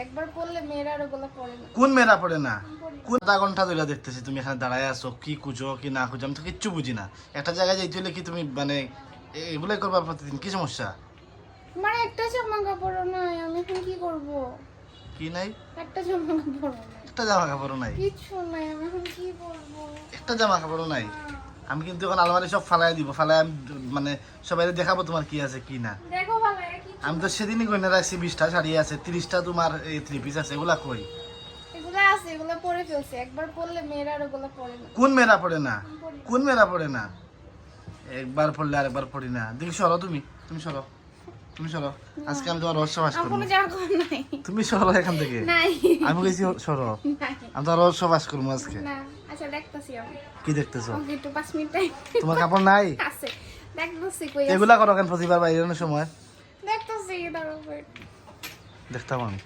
একবার পড়লে মেয়েরা আর ওগুলো পড়ে না। কোন মেয়েরা পড়ে না? কোন আধা ঘন্টা ধরে দেখতেছি তুমি এখানে দাঁড়ায় আছো, কি খুঁজো কি না খুঁজো আমি তো কিচ্ছু বুঝি না। একটা জায়গায় যাইতে হলে কি তুমি মানে এগুলাই করবা প্রতিদিন? কি সমস্যা? মানে একটা জামা কাপড়ও নাই, আমি এখন কি করব? কি নাই? একটা জামা কাপড়ও নাই, একটা জামা কাপড়ও নাই? কিচ্ছু নাই, আমি এখন কি করব? একটা জামা কাপড়ও নাই? আমি কিন্তু এখন আলমারি সব ফালাই দিব, ফালাই মানে সবাই দেখাবো তোমার কি আছে কি না। দেখো ভালো কি আমি তো সেদিনই কইনা রাখছি 20টা শাড়ি আছে, 30টা তোমার এই 3 পিস আছে, এগুলা কই? এগুলো আছে, এগুলো পরে ফেলছে। একবার পড়লে মেয়েরা আর ওগুলো পড়ে না। কোন মেয়েরা পড়ে না? কোন মেয়েরা পড়ে না? একবার পড়লে আরেকবার পড়ি না। দেখি সরো, তুমি সরো, তুমি সরো। আজকে আমি তোমার রহস্য ফাঁস আমার করবো। কোনো জামা কাপড় নাই। তুমি সরো এখান থেকে। নাই। আমি কইছি সরো। নাই। আমি তোমার রহস্য ফাঁস করবো আজকে। না, আচ্ছা দেখতাছি আমি। কি দেখতেছো? ওকে একটু 5 মিনিট টাইম তোমার কাপড় নাই? আছে। দেখতাছি কই আছে। এগুলা করো কেন প্রতিবার বাইরে সময়? দেখতাছি তারপর। দেখতাম আমি।